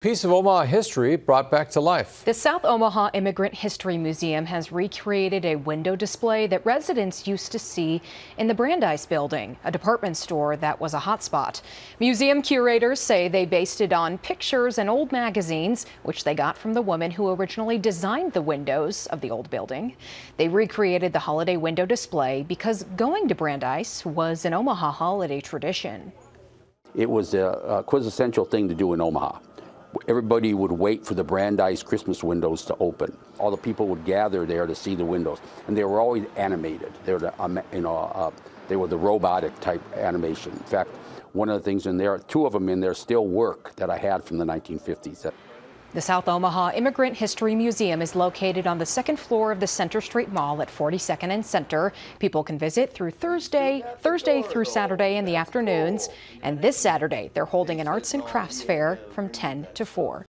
Piece of Omaha history brought back to life. The South Omaha Immigrant History Museum has recreated a window display that residents used to see in the Brandeis building, a department store that was a hotspot. Museum curators say they based it on pictures and old magazines, which they got from the woman who originally designed the windows of the old building. They recreated the holiday window display because going to Brandeis was an Omaha holiday tradition. It was a quintessential thing to do in Omaha. Everybody would wait for the Brandeis Christmas windows to open. All the people would gather there to see the windows, and they were always animated. They were the robotic type animation. In fact, one of the things in there, two of them in there still work that I had from the 1950s. The South Omaha Immigrant History Museum is located on the second floor of the Center Street Mall at 42nd and Center. People can visit through Thursday through Saturday in the afternoons. And this Saturday, they're holding an arts and crafts fair from 10 to 4.